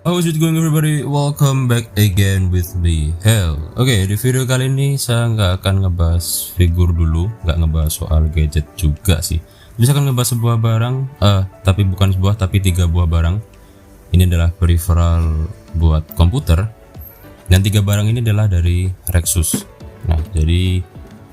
How's it going everybody? Welcome back again with me, Hell. Oke, di video kali ini saya nggak akan ngebahas figur dulu, nggak ngebahas soal gadget juga sih. Bisa akan ngebahas sebuah barang, tapi bukan sebuah, tapi 3 buah barang. Ini adalah peripheral buat komputer, dan 3 barang ini adalah dari Rexus. Nah, jadi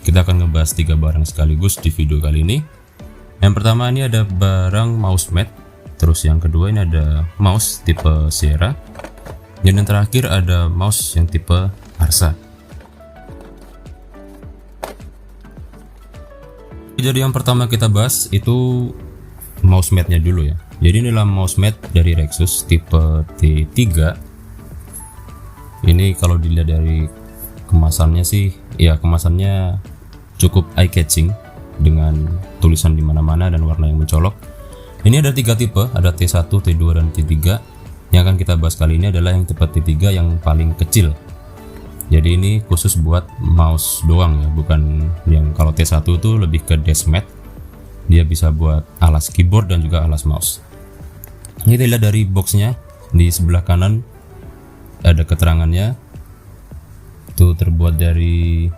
kita akan ngebahas 3 barang sekaligus di video kali ini. Yang pertama ini ada barang mouse mat. Terus yang kedua ini ada mouse tipe Sierra, dan yang terakhir ada mouse yang tipe Arsa. Jadi yang pertama kita bahas itu mouse matnya dulu ya. Jadi inilah mouse mat dari Rexus tipe T3. Ini kalau dilihat dari kemasannya sih, ya kemasannya cukup eye catching dengan tulisan di mana-mana dan warna yang mencolok. Ini ada 3 tipe, ada T1, T2, dan T3. Yang akan kita bahas kali ini adalah yang tipe T3 yang paling kecil. Jadi ini khusus buat mouse doang ya, bukan yang kalau T1 itu lebih ke desk mat. Dia bisa buat alas keyboard dan juga alas mouse. Ini kita lihat dari boxnya, di sebelah kanan ada keterangannya. Itu terbuat dari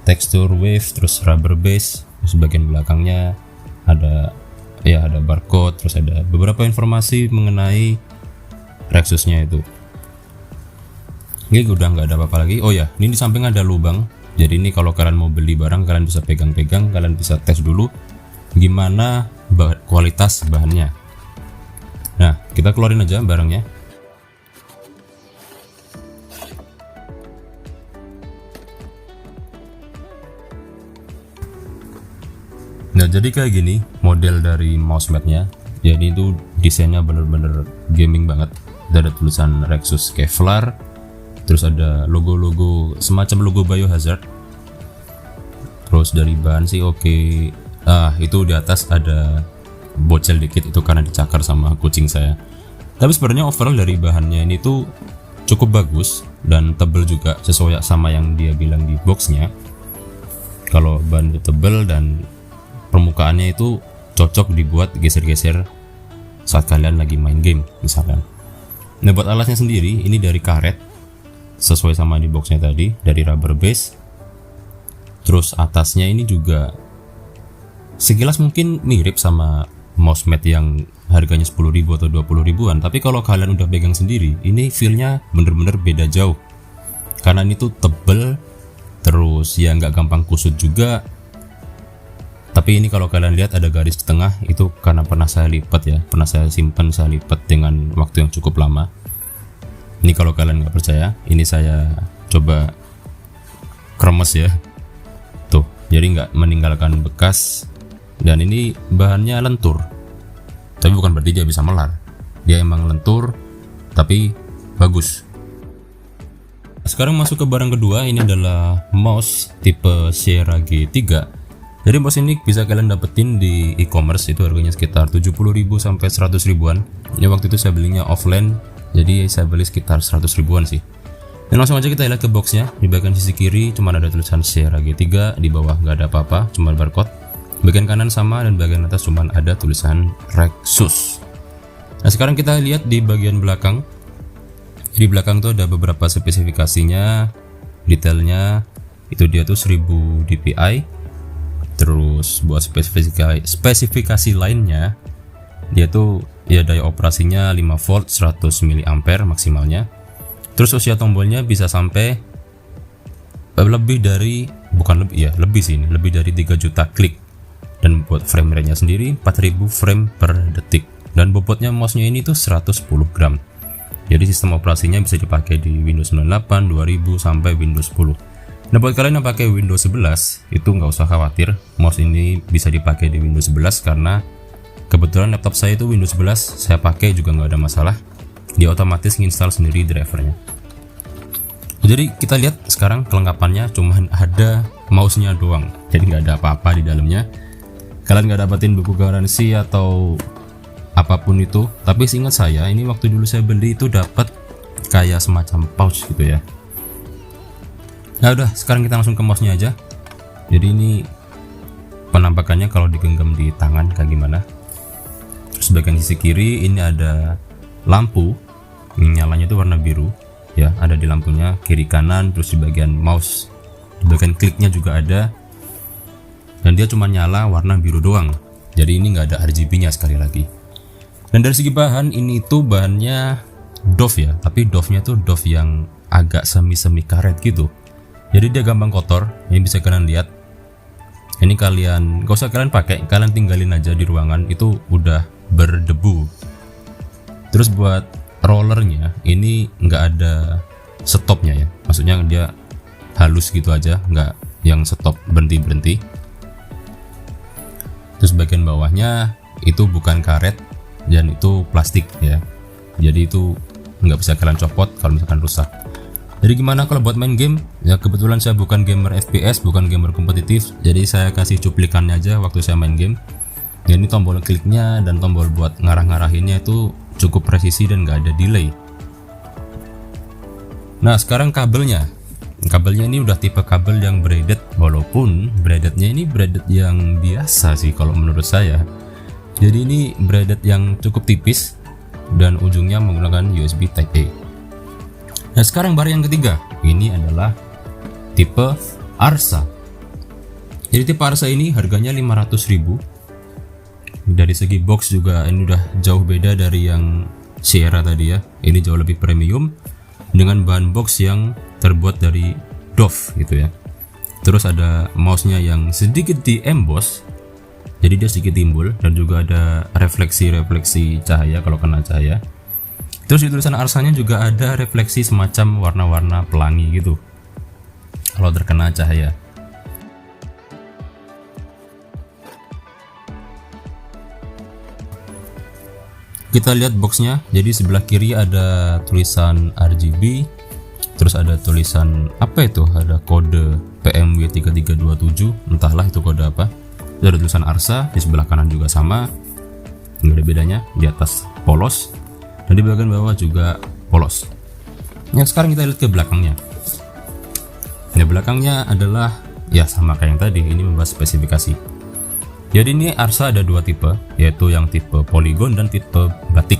tekstur wave, terus rubber base. Terus bagian belakangnya ada barcode, terus ada beberapa informasi mengenai Rexusnya itu. Ini udah nggak ada apa-apa lagi. Oh ya, ini di samping ada lubang. Jadi ini kalau kalian mau beli barang, kalian bisa pegang-pegang, kalian bisa tes dulu gimana kualitas bahannya. Nah, kita keluarin aja barangnya. Nah, jadi kayak gini model dari mouse matnya. Jadi itu desainnya bener-bener gaming banget. Ada tulisan Rexus Kevlar, terus ada logo-logo semacam logo Biohazard. Terus dari bahan sih oke. Itu di atas ada bocel dikit, itu karena dicakar sama kucing saya. Tapi sebenarnya overall dari bahannya ini tuh cukup bagus dan tebel juga, sesuai sama yang dia bilang di boxnya. Kalau bahan itu tebel dan permukaannya itu cocok dibuat geser-geser saat kalian lagi main game misalkan. Nah, buat alasnya sendiri ini dari karet sesuai sama di boxnya tadi, dari rubber base. Terus atasnya ini juga sekilas mungkin mirip sama mouse mat yang harganya 10.000 atau 20 ribuan, tapi kalau kalian udah pegang sendiri ini feelnya bener-bener beda jauh, karena ini tuh tebel, terus ya nggak gampang kusut juga. Tapi ini kalau kalian lihat ada garis di tengah, itu karena pernah saya lipat ya, pernah saya simpan, saya lipat dengan waktu yang cukup lama. Ini kalau kalian nggak percaya, ini saya coba kremes ya, tuh, jadi nggak meninggalkan bekas. Dan ini bahannya lentur, tapi bukan berarti dia bisa melar, dia emang lentur tapi bagus. Sekarang masuk ke barang kedua, ini adalah mouse tipe Sierra G3. Jadi mouse ini bisa kalian dapetin di e-commerce, itu harganya sekitar 70.000 sampai 100 ribuan. Ya waktu itu saya belinya offline, jadi saya beli sekitar 100 ribuan sih. Dan langsung aja kita lihat ke boxnya. Di bagian sisi kiri cuma ada tulisan Sierra G3, di bawah nggak ada apa-apa, cuma barcode. Bagian kanan sama, dan bagian atas cuma ada tulisan Rexus. Nah, sekarang kita lihat di bagian belakang. Di belakang tuh ada beberapa spesifikasinya, detailnya. Itu dia tuh 1000 dpi. Terus buat spesifikasi lainnya, dia tuh ya daya operasinya 5 volt 100 mAh maksimalnya. Terus usia tombolnya bisa sampai lebih dari, bukan lebih ya, lebih sih ini, lebih dari 3 juta klik. Dan buat frame rate nya sendiri 4000 frame per detik. Dan bobotnya mouse-nya ini tuh 110 gram. Jadi sistem operasinya bisa dipakai di Windows 98, 2000 sampai Windows 10. Nah, buat kalian yang pakai Windows 11 itu nggak usah khawatir, mouse ini bisa dipakai di Windows 11 karena kebetulan laptop saya itu Windows 11 saya pakai juga nggak ada masalah, dia otomatis nginstal sendiri drivernya. Jadi kita lihat sekarang kelengkapannya, cuman ada mouse-nya doang, jadi nggak ada apa-apa di dalamnya. Kalian nggak dapetin buku garansi atau apapun itu, tapi seingat saya ini waktu dulu saya beli itu dapat kayak semacam pouch gitu ya. Nah udah, sekarang kita langsung ke mouse-nya aja. Jadi ini penampakannya kalau digenggam di tangan kayak gimana. Terus bagian sisi kiri ini ada lampu nyalanya itu warna biru ya, ada di lampunya kiri kanan, terus di bagian mouse, di bagian kliknya juga ada, dan dia cuma nyala warna biru doang. Jadi ini nggak ada RGB nya sekali lagi. Dan dari segi bahan, ini tuh bahannya doff ya, tapi doffnya tuh doff yang agak semi karet gitu. Jadi dia gampang kotor. Ini bisa kalian lihat. Ini kalian gak usah kalian pakai, kalian tinggalin aja di ruangan, itu udah berdebu. Terus buat rollernya ini nggak ada stopnya ya, maksudnya dia halus gitu aja, nggak yang stop berhenti. Terus bagian bawahnya itu bukan karet dan itu plastik ya, jadi itu nggak bisa kalian copot kalau misalkan rusak. Jadi gimana kalau buat main game? Ya kebetulan saya bukan gamer FPS, bukan gamer kompetitif, jadi saya kasih cuplikannya aja waktu saya main game. Ya, ini tombol kliknya dan tombol buat ngarah-ngarahinnya itu cukup presisi dan nggak ada delay. Nah sekarang kabelnya ini udah tipe kabel yang braided, walaupun braidednya ini braided yang biasa sih kalau menurut saya. Jadi ini braided yang cukup tipis dan ujungnya menggunakan USB Type A. Nah sekarang baru yang ketiga, ini adalah tipe Arsa. Jadi tipe Arsa ini harganya 500.000. Dari segi box juga ini udah jauh beda dari yang Sierra tadi ya. Ini jauh lebih premium dengan bahan box yang terbuat dari doff gitu ya. Terus ada mouse-nya yang sedikit di emboss, jadi dia sedikit timbul, dan juga ada refleksi cahaya kalau kena cahaya. Terus di tulisan Arsanya juga ada refleksi semacam warna-warna pelangi gitu kalau terkena cahaya. Kita lihat boxnya. Jadi sebelah kiri ada tulisan RGB, terus ada tulisan apa itu, ada kode PMW3327, entahlah itu kode apa. Terus ada tulisan Arsa, di sebelah kanan juga sama, nggak ada bedanya, di atas polos dan di bagian bawah juga polos. Yang sekarang kita lihat ke belakangnya. Nah belakangnya adalah ya sama kayak yang tadi, ini membahas spesifikasi. Jadi ini Arsa ada dua tipe, yaitu yang tipe polygon dan tipe batik.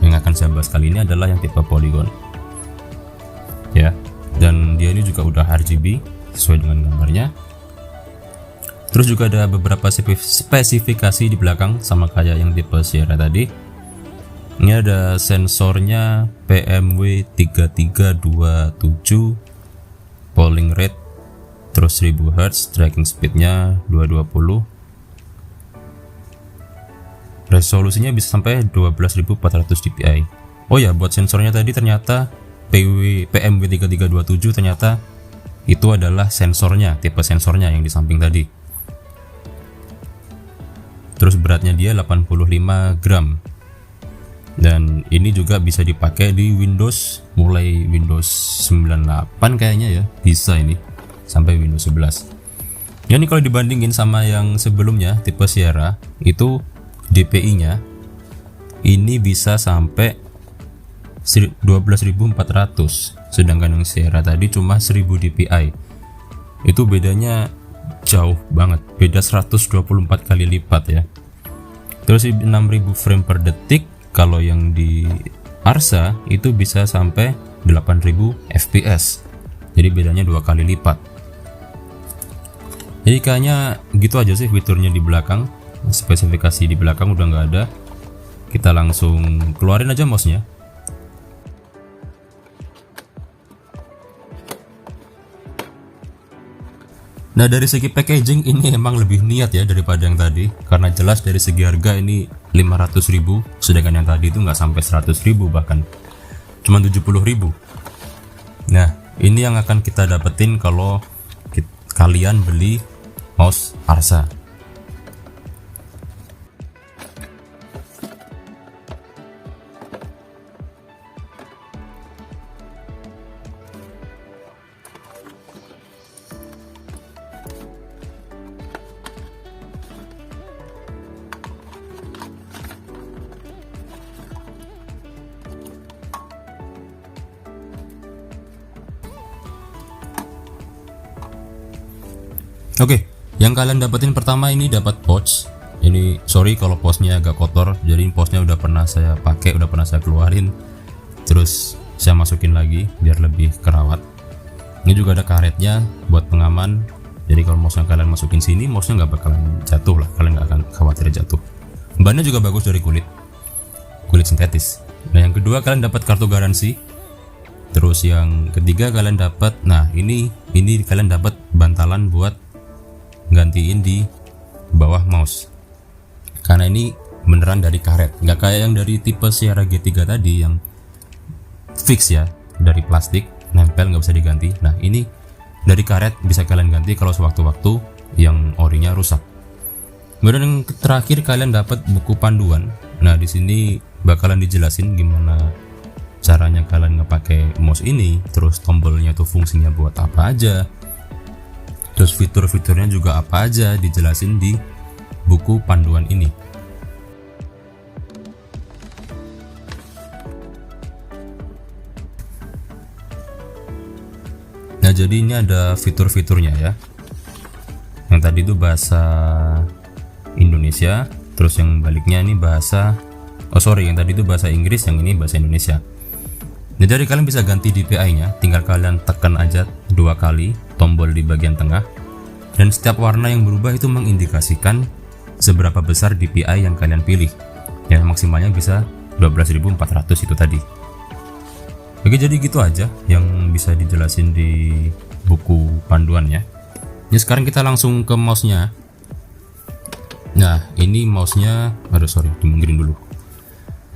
Yang akan saya bahas kali ini adalah yang tipe polygon ya, dan dia ini juga udah RGB sesuai dengan gambarnya. Terus juga ada beberapa spesifikasi di belakang sama kayak yang tipe Sierra tadi. Ini ada sensornya PMW3327, polling rate terus 1000 Hz, tracking speednya 220, resolusinya bisa sampai 12.400 dpi. Oh ya, buat sensornya tadi ternyata PMW3327 ternyata itu adalah sensornya, tipe sensornya yang di samping tadi. Terus beratnya dia 85 gram. Dan ini juga bisa dipakai di Windows, mulai Windows 98 kayaknya ya, bisa ini sampai Windows 11. Ya ini kalau dibandingin sama yang sebelumnya tipe Sierra, itu DPI nya ini bisa sampai 12.400, sedangkan yang Sierra tadi cuma 1000 dpi. Itu bedanya jauh banget, beda 124 kali lipat ya. Terus 6000 frame per detik. Kalau yang di Arsa itu bisa sampai 8000 fps, jadi bedanya 2 kali lipat. Jadi kayaknya gitu aja sih fiturnya di belakang. Spesifikasi di belakang udah nggak ada. Kita langsung keluarin aja mouse-nya. Nah dari segi packaging ini emang lebih niat ya daripada yang tadi, karena jelas dari segi harga ini 500.000, sedangkan yang tadi itu nggak sampai 100.000, bahkan cuma 70.000. Nah ini yang akan kita dapetin kalau kalian beli mouse Arsa. Oke, yang kalian dapetin pertama ini dapat pouch. Ini sorry kalau pouchnya agak kotor, jadi pouchnya udah pernah saya pakai, udah pernah saya keluarin. terus saya masukin lagi biar lebih kerawat. Ini juga ada karetnya buat pengaman, jadi kalau mouse yang kalian masukin sini, mouse-nya nggak bakalan jatuh lah, kalian nggak akan khawatir jatuh. Bannya juga bagus dari kulit sintetis. Nah yang kedua kalian dapat kartu garansi. Terus yang ketiga kalian dapat, nah ini kalian dapat bantalan buat gantiin di bawah mouse, karena ini beneran dari karet, nggak kayak yang dari tipe Sierra G3 tadi yang fix ya, dari plastik nempel nggak bisa diganti. Nah ini dari karet, bisa kalian ganti kalau sewaktu-waktu yang orinya rusak. Kemudian yang terakhir kalian dapat buku panduan. Nah di sini bakalan dijelasin gimana caranya kalian ngepakai mouse ini, terus tombolnya tuh fungsinya buat apa aja, terus fitur-fiturnya juga apa aja, dijelasin di buku panduan ini. Nah jadi ini ada fitur-fiturnya ya. Yang tadi itu bahasa Indonesia, terus yang baliknya ini bahasa yang tadi itu bahasa Inggris, yang ini bahasa Indonesia. Nah, jadi kalian bisa ganti DPI-nya, tinggal kalian tekan aja 2 kali tombol di bagian tengah, dan setiap warna yang berubah itu mengindikasikan seberapa besar DPI yang kalian pilih. Yang maksimalnya bisa 12.400 itu tadi. Oke, jadi gitu aja yang bisa dijelasin di buku panduannya. Ya sekarang kita langsung ke mouse-nya. Nah ini mouse-nya, dimungkirin dulu.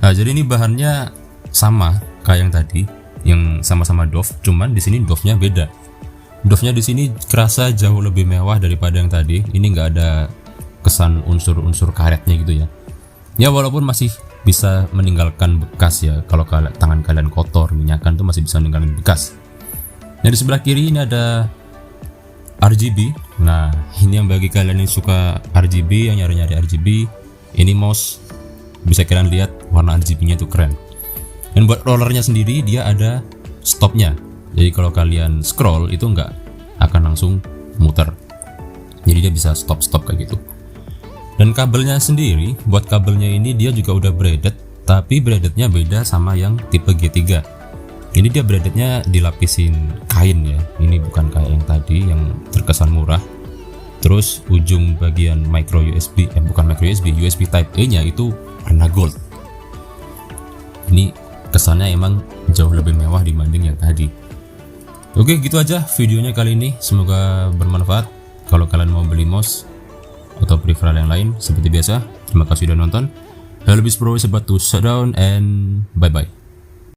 Nah jadi ini bahannya sama kayak yang tadi, yang sama-sama doff, cuman di sini doff-nya beda. Doff-nya di sini kerasa jauh lebih mewah daripada yang tadi. Ini nggak ada kesan unsur-unsur karetnya gitu ya. Ya walaupun masih bisa meninggalkan bekas ya, kalau tangan kalian kotor, minyakan tuh masih bisa meninggalkan bekas. Nah di sebelah kiri ini ada RGB. Nah ini yang bagi kalian yang suka RGB, yang nyari-nyari RGB, ini mouse bisa kalian lihat warna RGB-nya tuh keren. Dan buat rollernya sendiri dia ada stopnya, jadi kalau kalian scroll itu nggak akan langsung muter, jadi dia bisa stop kayak gitu. Dan kabelnya sendiri, buat kabelnya ini dia juga udah braided, tapi braidednya beda sama yang tipe G3. Ini dia braidednya dilapisin kain ya, ini bukan kayak yang tadi yang terkesan murah. Terus ujung bagian micro USB, USB Type A nya itu warna gold. Ini kesannya emang jauh lebih mewah dibanding yang tadi. Oke, gitu aja videonya kali ini, semoga bermanfaat. Kalau kalian mau beli mouse atau peripheral yang lain, seperti biasa, terima kasih sudah nonton. Hello Pro is about to shut down and bye bye.